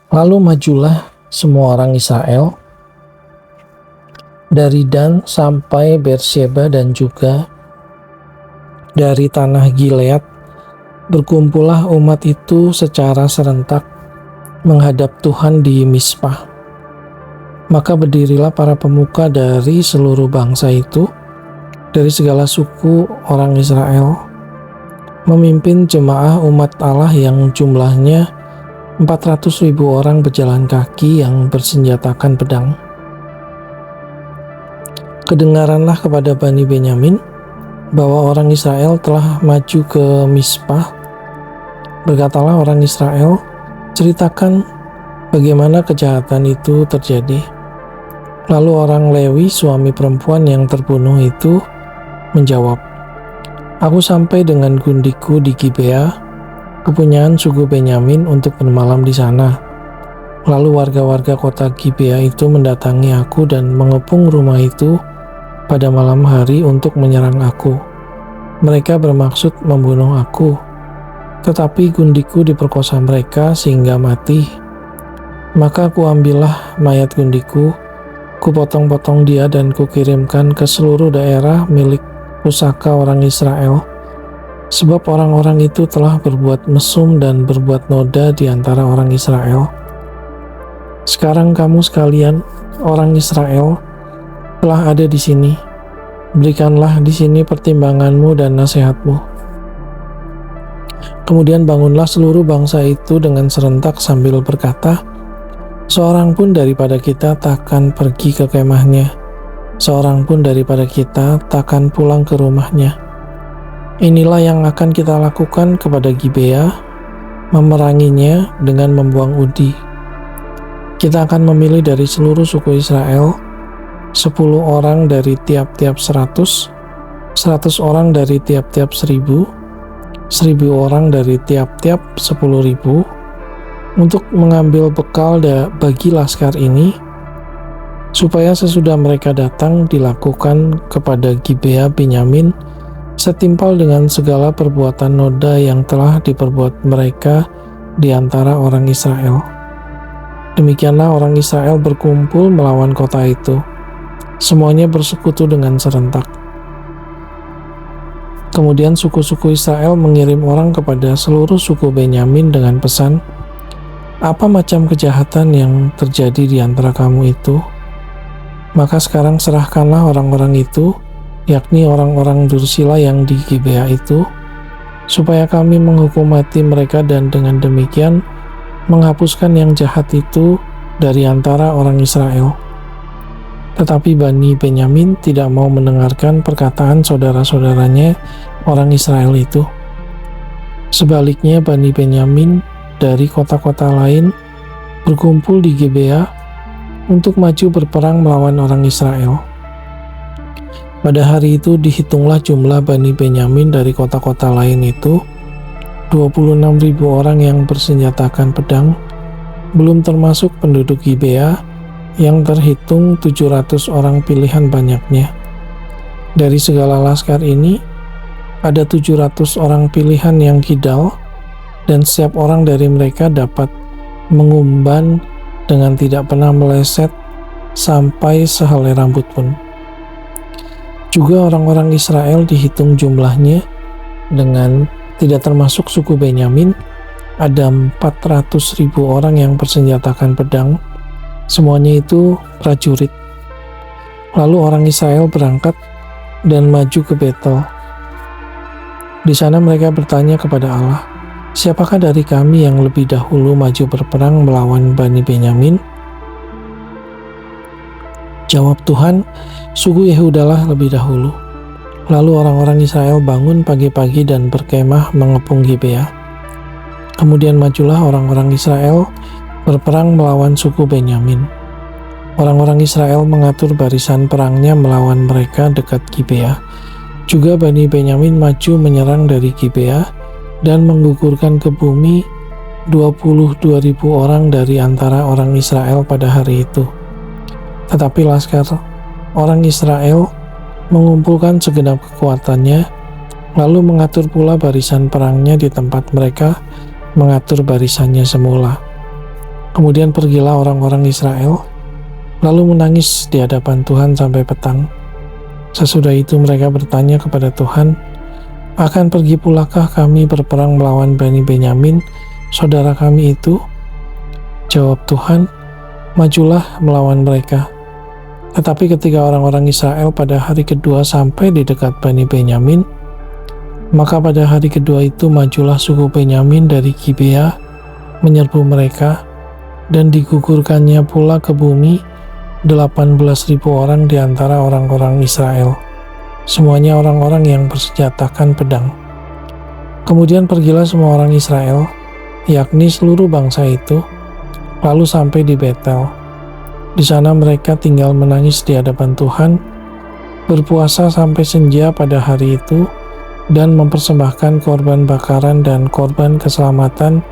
Lalu majulah semua orang Israel dari Dan sampai Beersheba dan juga dari tanah Gilead. Berkumpullah umat itu secara serentak menghadap Tuhan di Mizpah. Maka berdirilah para pemuka dari seluruh bangsa itu, dari segala suku orang Israel, memimpin jemaah umat Allah yang jumlahnya 400.000 orang berjalan kaki yang bersenjatakan pedang. Kedengaranlah kepada Bani Benyamin bahwa orang Israel telah maju ke Mizpah. Berkatalah orang Israel, ceritakan bagaimana kejahatan itu terjadi. Lalu orang Lewi, suami perempuan yang terbunuh itu, menjawab, aku sampai dengan gundiku di Gibea, kepunyaan suku Benyamin, untuk bermalam di sana. Lalu warga-warga kota Gibea itu mendatangi aku dan mengepung rumah itu pada malam hari untuk menyerang aku. Mereka bermaksud membunuh aku, tetapi gundiku diperkosa mereka sehingga mati. Maka kuambillah mayat gundiku, kupotong-potong dia dan kukirimkan ke seluruh daerah milik pusaka orang Israel, sebab orang-orang itu telah berbuat mesum dan berbuat noda di antara orang Israel. Sekarang kamu sekalian, orang Israel, telah ada di sini. Berikanlah di sini pertimbanganmu dan nasihatmu. Kemudian bangunlah seluruh bangsa itu dengan serentak sambil berkata, seorang pun daripada kita takkan pergi ke kemahnya, seorang pun daripada kita takkan pulang ke rumahnya. Inilah yang akan kita lakukan kepada Gibea, memeranginya dengan membuang udi. Kita akan memilih dari seluruh suku Israel 10 orang dari tiap-tiap 100, 100 orang dari tiap-tiap 1000, 1000 orang dari tiap-tiap 10.000, untuk mengambil bekal bagi laskar ini, supaya sesudah mereka datang dilakukan kepada Gibea Benyamin setimpal dengan segala perbuatan noda yang telah diperbuat mereka di antara orang Israel. Demikianlah orang Israel berkumpul melawan kota itu. Semuanya bersekutu dengan serentak. Kemudian suku-suku Israel mengirim orang kepada seluruh suku Benyamin dengan pesan, apa macam kejahatan yang terjadi di antara kamu itu? Maka sekarang serahkanlah orang-orang itu, yakni orang-orang Dursila yang di Gibea itu, supaya kami menghukum mati mereka dan dengan demikian menghapuskan yang jahat itu dari antara orang Israel. Tetapi Bani Benyamin tidak mau mendengarkan perkataan saudara-saudaranya orang Israel itu. Sebaliknya Bani Benyamin dari kota-kota lain berkumpul di Gibea untuk maju berperang melawan orang Israel. Pada hari itu dihitunglah jumlah Bani Benyamin dari kota-kota lain itu 26.000 orang yang bersenjatakan pedang, belum termasuk penduduk Gibea yang terhitung 700 orang pilihan banyaknya. Dari segala laskar ini, ada 700 orang pilihan yang kidal, dan setiap orang dari mereka dapat mengumban dengan tidak pernah meleset sampai sehelai rambut pun. Juga orang-orang Israel dihitung jumlahnya dengan tidak termasuk suku Benyamin, ada 400.000 orang yang bersenjatakan pedang, semuanya itu prajurit. Lalu orang Israel berangkat dan maju ke Betel. Di sana mereka bertanya kepada Allah, siapakah dari kami yang lebih dahulu maju berperang melawan Bani Benyamin? Jawab Tuhan, suku Yehudalah lebih dahulu. Lalu orang-orang Israel bangun pagi-pagi dan berkemah mengepung Gibea. Kemudian majulah orang-orang Israel berperang melawan suku Benyamin. Orang-orang Israel mengatur barisan perangnya melawan mereka dekat Gibea. Juga Bani Benyamin maju menyerang dari Gibea dan menggugurkan ke bumi 22.000 orang dari antara orang Israel pada hari itu. Tetapi laskar orang Israel mengumpulkan segenap kekuatannya, lalu mengatur pula barisan perangnya di tempat mereka mengatur barisannya semula. Kemudian pergilah orang-orang Israel, lalu menangis di hadapan Tuhan sampai petang. Sesudah itu mereka bertanya kepada Tuhan, "Akan pergi pulakah kami berperang melawan Bani Benyamin, saudara kami itu?" Jawab Tuhan, "Majulah melawan mereka." Tetapi ketika orang-orang Israel pada hari kedua sampai di dekat Bani Benyamin, maka pada hari kedua itu majulah suku Benyamin dari Gibea menyerbu mereka, dan digugurkannya pula ke bumi 18.000 orang di antara orang-orang Israel, semuanya orang-orang yang bersenjatakan pedang. Kemudian pergilah semua orang Israel, yakni seluruh bangsa itu, lalu sampai di Betel. Di sana mereka tinggal menangis di hadapan Tuhan, berpuasa sampai senja pada hari itu, dan mempersembahkan korban bakaran dan korban keselamatan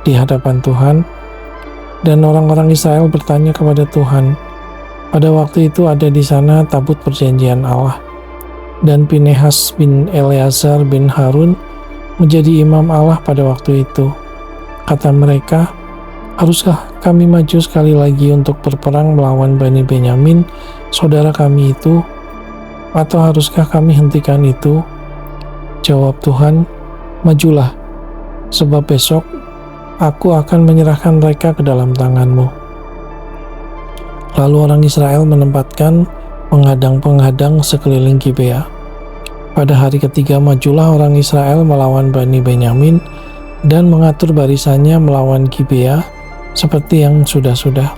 di hadapan Tuhan. Dan orang-orang Israel bertanya kepada Tuhan. Pada waktu itu ada di sana tabut perjanjian Allah, dan Pinehas bin Eleazar bin Harun menjadi imam Allah pada waktu itu. Kata mereka, "Haruskah kami maju sekali lagi untuk berperang melawan Bani Benyamin, saudara kami itu, atau haruskah kami hentikan itu?" Jawab Tuhan, "Majulah, sebab besok Aku akan menyerahkan mereka ke dalam tanganmu." Lalu orang Israel menempatkan penghadang-penghadang sekeliling Gibea. Pada hari ketiga majulah orang Israel melawan Bani Benyamin dan mengatur barisannya melawan Gibea seperti yang sudah-sudah.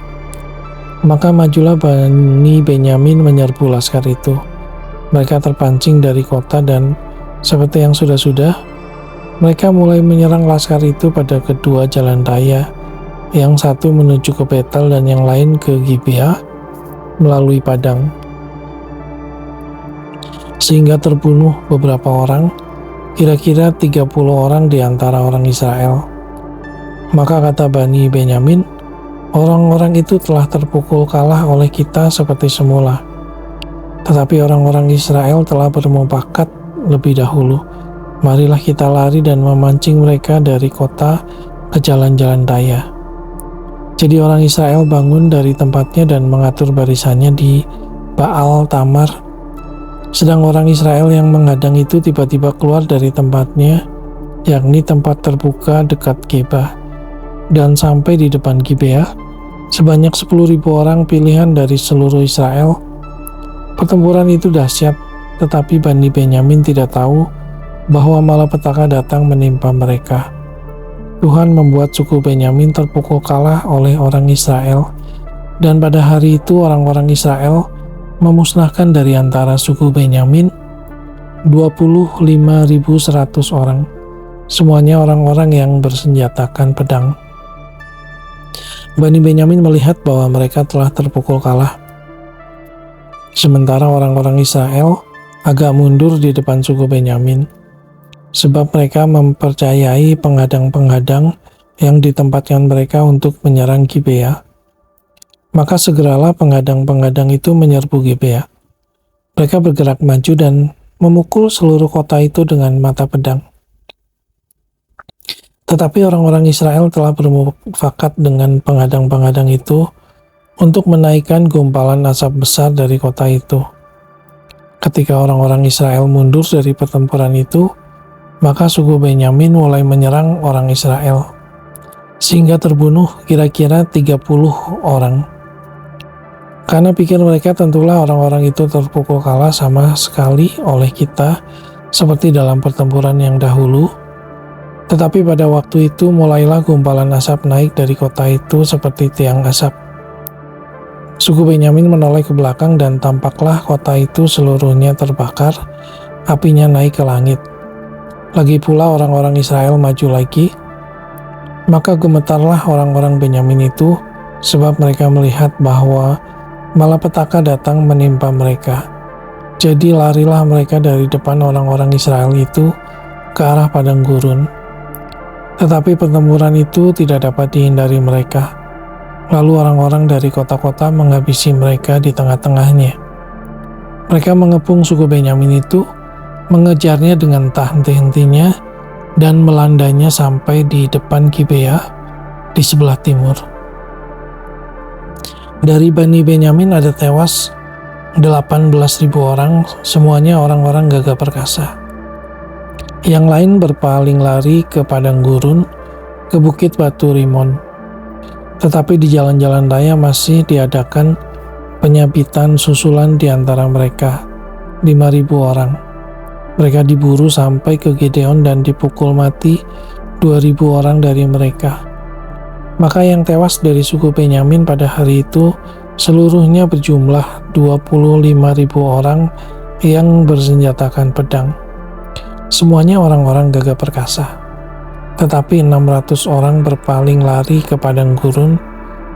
Maka majulah Bani Benyamin menyerbu laskar itu. Mereka terpancing dari kota dan seperti yang sudah-sudah, mereka mulai menyerang laskar itu pada kedua jalan raya, yang satu menuju ke Betel dan yang lain ke Gibea melalui padang, sehingga terbunuh beberapa orang, kira-kira 30 orang di antara orang Israel. Maka kata Bani Benyamin, "Orang-orang itu telah terpukul kalah oleh kita seperti semula. Tetapi orang-orang Israel telah bermufakat lebih dahulu. Marilah kita lari dan memancing mereka dari kota ke jalan-jalan raya." Jadi orang Israel bangun dari tempatnya dan mengatur barisannya di Baal Tamar. Sedang orang Israel yang menghadang itu tiba-tiba keluar dari tempatnya, yakni tempat terbuka dekat Geba, dan sampai di depan Gibea, sebanyak 10.000 orang pilihan dari seluruh Israel. Pertempuran itu dahsyat, tetapi Bani Benyamin tidak tahu bahwa malapetaka datang menimpa mereka. Tuhan membuat suku Benyamin terpukul kalah oleh orang Israel, dan pada hari itu orang-orang Israel memusnahkan dari antara suku Benyamin 25.100 orang, semuanya orang-orang yang bersenjatakan pedang. Bani Benyamin melihat bahwa mereka telah terpukul kalah, sementara orang-orang Israel agak mundur di depan suku Benyamin, sebab mereka mempercayai penghadang-penghadang yang ditempatkan mereka untuk menyerang Gibea. Maka segeralah penghadang-penghadang itu menyerbu Gibea. Mereka bergerak maju dan memukul seluruh kota itu dengan mata pedang. Tetapi orang-orang Israel telah bermufakat dengan penghadang-penghadang itu untuk menaikkan gumpalan asap besar dari kota itu. Ketika orang-orang Israel mundur dari pertempuran itu, maka suku Benyamin mulai menyerang orang Israel, sehingga terbunuh kira-kira 30 orang. Karena pikir mereka, tentulah orang-orang itu terpukul kalah sama sekali oleh kita, seperti dalam pertempuran yang dahulu. Tetapi pada waktu itu mulailah gumpalan asap naik dari kota itu seperti tiang asap. Suku Benyamin menoleh ke belakang dan tampaklah kota itu seluruhnya terbakar, apinya naik ke langit. Lagi pula orang-orang Israel maju lagi, maka gemetarlah orang-orang Benyamin itu, sebab mereka melihat bahwa malapetaka datang menimpa mereka. Jadi larilah mereka dari depan orang-orang Israel itu ke arah padang gurun. Tetapi pertempuran itu tidak dapat dihindari mereka. Lalu orang-orang dari kota-kota menghabisi mereka di tengah-tengahnya. Mereka mengepung suku Benyamin itu, mengejarnya dengan tak henti-hentinya, dan melandanya sampai di depan Gibea di sebelah timur. Dari Bani Benyamin ada tewas 18.000 orang, semuanya orang-orang gagah perkasa. Yang lain berpaling lari ke padang gurun, ke bukit batu Rimon. Tetapi di jalan-jalan raya masih diadakan penyabitan susulan di antara mereka, 5.000 orang. Mereka diburu sampai ke Gideon dan dipukul mati 2.000 orang dari mereka. Maka yang tewas dari suku Benyamin pada hari itu seluruhnya berjumlah 25.000 orang yang bersenjatakan pedang. Semuanya orang-orang gagah perkasa. Tetapi 600 orang berpaling lari ke padang gurun,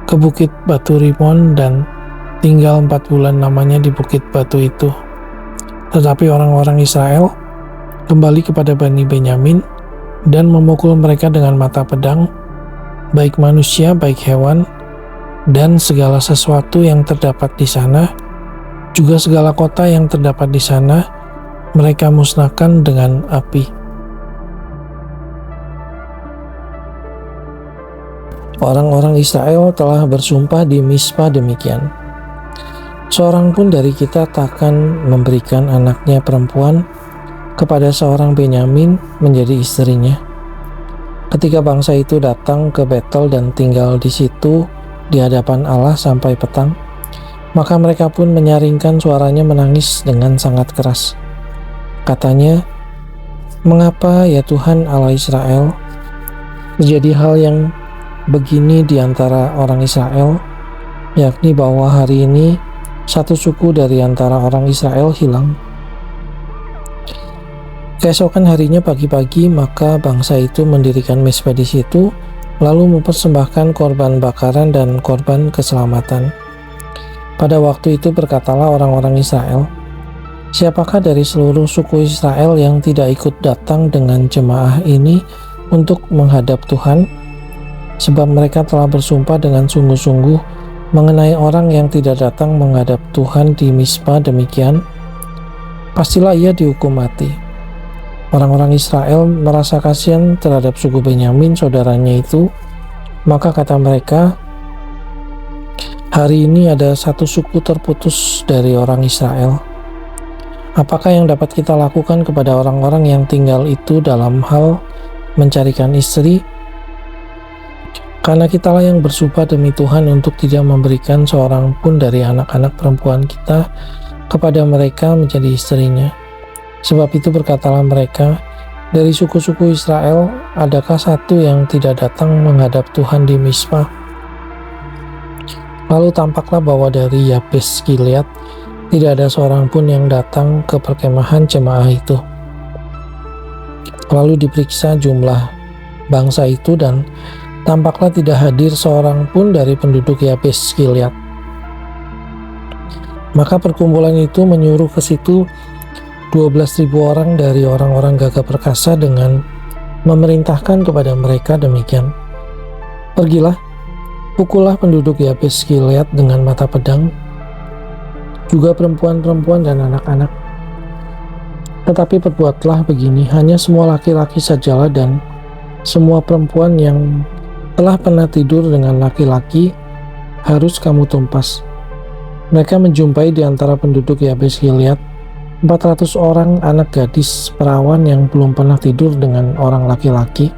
ke bukit batu Rimon, dan tinggal 4 bulan namanya di bukit batu itu. Tetapi orang-orang Israel kembali kepada Bani Benyamin dan memukul mereka dengan mata pedang, baik manusia, baik hewan, dan segala sesuatu yang terdapat di sana, juga segala kota yang terdapat di sana, mereka musnahkan dengan api. Orang-orang Israel telah bersumpah di Mispa demikian, seorang pun dari kita takkan memberikan anaknya perempuan kepada seorang Benyamin menjadi istrinya. Ketika bangsa itu datang ke Betel dan tinggal di situ di hadapan Allah sampai petang, maka mereka pun menyaringkan suaranya menangis dengan sangat keras. Katanya, "Mengapa ya Tuhan Allah Israel, terjadi hal yang begini di antara orang Israel, yakni bahwa hari ini satu suku dari antara orang Israel hilang." Keesokan harinya pagi-pagi, maka bangsa itu mendirikan mezbah di situ, lalu mempersembahkan korban bakaran dan korban keselamatan. Pada waktu itu berkatalah orang-orang Israel, "Siapakah dari seluruh suku Israel yang tidak ikut datang dengan jemaah ini untuk menghadap Tuhan? Sebab mereka telah bersumpah dengan sungguh-sungguh mengenai orang yang tidak datang menghadap Tuhan di Mispa demikian, pastilah ia dihukum mati." Orang-orang Israel merasa kasihan terhadap suku Benyamin saudaranya itu, maka kata mereka, "Hari ini ada satu suku terputus dari orang Israel. Apakah yang dapat kita lakukan kepada orang-orang yang tinggal itu dalam hal mencarikan istri? Karena kitalah yang bersumpah demi Tuhan untuk tidak memberikan seorang pun dari anak-anak perempuan kita kepada mereka menjadi istrinya. Sebab itu berkatalah mereka, dari suku-suku Israel, adakah satu yang tidak datang menghadap Tuhan di Mispa?" Lalu tampaklah bahwa dari Yabes Gilead tidak ada seorang pun yang datang ke perkemahan jemaah itu. Lalu diperiksa jumlah bangsa itu dan tampaklah tidak hadir seorang pun dari penduduk Yabes Gilead. Maka perkumpulan itu menyuruh ke situ 12.000 orang dari orang-orang gagah perkasa dengan memerintahkan kepada mereka demikian, "Pergilah, pukullah penduduk Yabes Gilead dengan mata pedang, juga perempuan-perempuan dan anak-anak. Tetapi perbuatlah begini, hanya semua laki-laki sajalah dan semua perempuan yang telah pernah tidur dengan laki-laki harus kamu tumpas." Mereka menjumpai di antara penduduk Yabes Gilead 400 orang anak gadis perawan yang belum pernah tidur dengan orang laki-laki.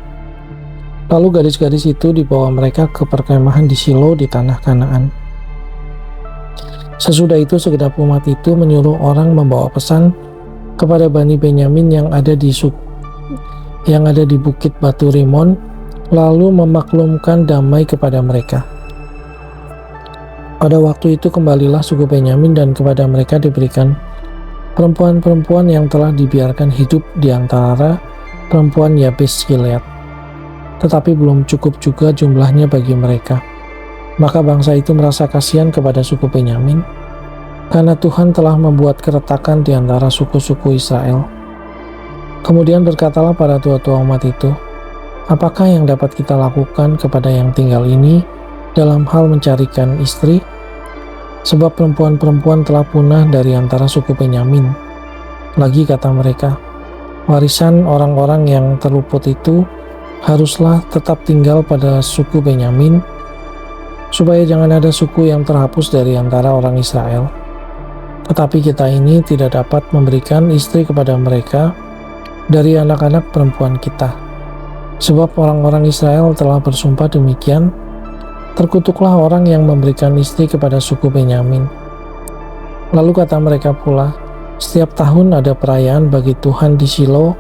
Lalu gadis-gadis itu dibawa mereka ke perkemahan di Shilo di tanah Kanaan. Sesudah itu segenap umat itu menyuruh orang membawa pesan kepada Bani Benyamin yang ada di bukit batu Rimon, lalu memaklumkan damai kepada mereka. Pada waktu itu kembalilah suku Benyamin dan kepada mereka diberikan perempuan-perempuan yang telah dibiarkan hidup di antara perempuan Yabes Gilead. Tetapi belum cukup juga jumlahnya bagi mereka. Maka bangsa itu merasa kasihan kepada suku Benyamin, karena Tuhan telah membuat keretakan di antara suku-suku Israel. Kemudian berkatalah para tua-tua umat itu, "Apakah yang dapat kita lakukan kepada yang tinggal ini dalam hal mencarikan istri? Sebab perempuan-perempuan telah punah dari antara suku Benyamin." Lagi kata mereka, "Warisan orang-orang yang terluput itu haruslah tetap tinggal pada suku Benyamin, supaya jangan ada suku yang terhapus dari antara orang Israel. Tetapi kita ini tidak dapat memberikan istri kepada mereka dari anak-anak perempuan kita. Sebab orang-orang Israel telah bersumpah demikian, terkutuklah orang yang memberikan istri kepada suku Benyamin. Lalu kata mereka pula, setiap tahun ada perayaan bagi Tuhan di Shilo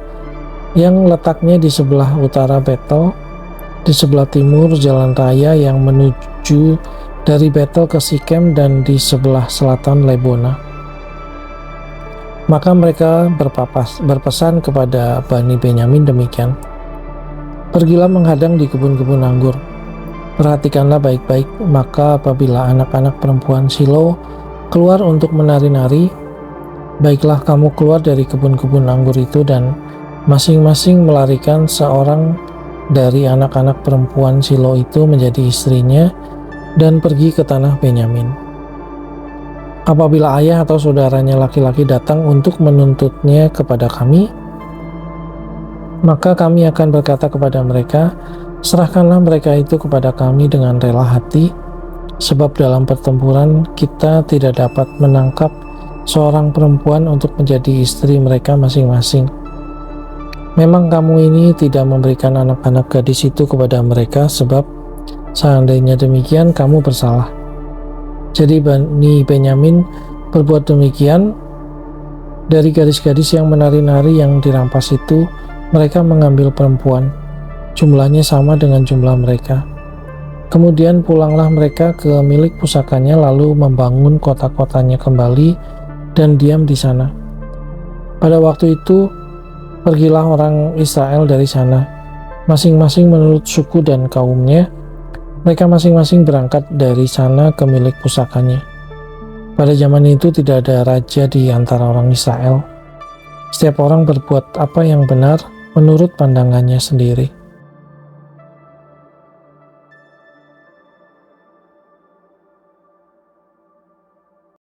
yang letaknya di sebelah utara Betel, di sebelah timur jalan raya yang menuju dari Betel ke Sikem dan di sebelah selatan Lebona. Maka mereka berpesan kepada Bani Benyamin demikian, pergilah menghadang di kebun-kebun anggur. Perhatikanlah baik-baik, maka apabila anak-anak perempuan Shilo keluar untuk menari-nari, baiklah kamu keluar dari kebun-kebun anggur itu dan masing-masing melarikan seorang dari anak-anak perempuan Shilo itu menjadi istrinya dan pergi ke tanah Benyamin. Apabila ayah atau saudaranya laki-laki datang untuk menuntutnya kepada kami, maka kami akan berkata kepada mereka, serahkanlah mereka itu kepada kami dengan rela hati, sebab dalam pertempuran kita tidak dapat menangkap seorang perempuan untuk menjadi istri mereka masing-masing. Memang kamu ini tidak memberikan anak-anak gadis itu kepada mereka, sebab seandainya demikian kamu bersalah. Jadi Bani Benyamin berbuat demikian. Dari gadis-gadis yang menari-nari yang dirampas itu, mereka mengambil perempuan, jumlahnya sama dengan jumlah mereka. Kemudian pulanglah mereka ke milik pusakanya, lalu membangun kota-kotanya kembali dan diam di sana. Pada waktu itu pergilah orang Israel dari sana, masing-masing menurut suku dan kaumnya. Mereka masing-masing berangkat dari sana ke milik pusakanya. Pada zaman itu tidak ada raja di antara orang Israel. Setiap orang berbuat apa yang benar menurut pandangannya sendiri.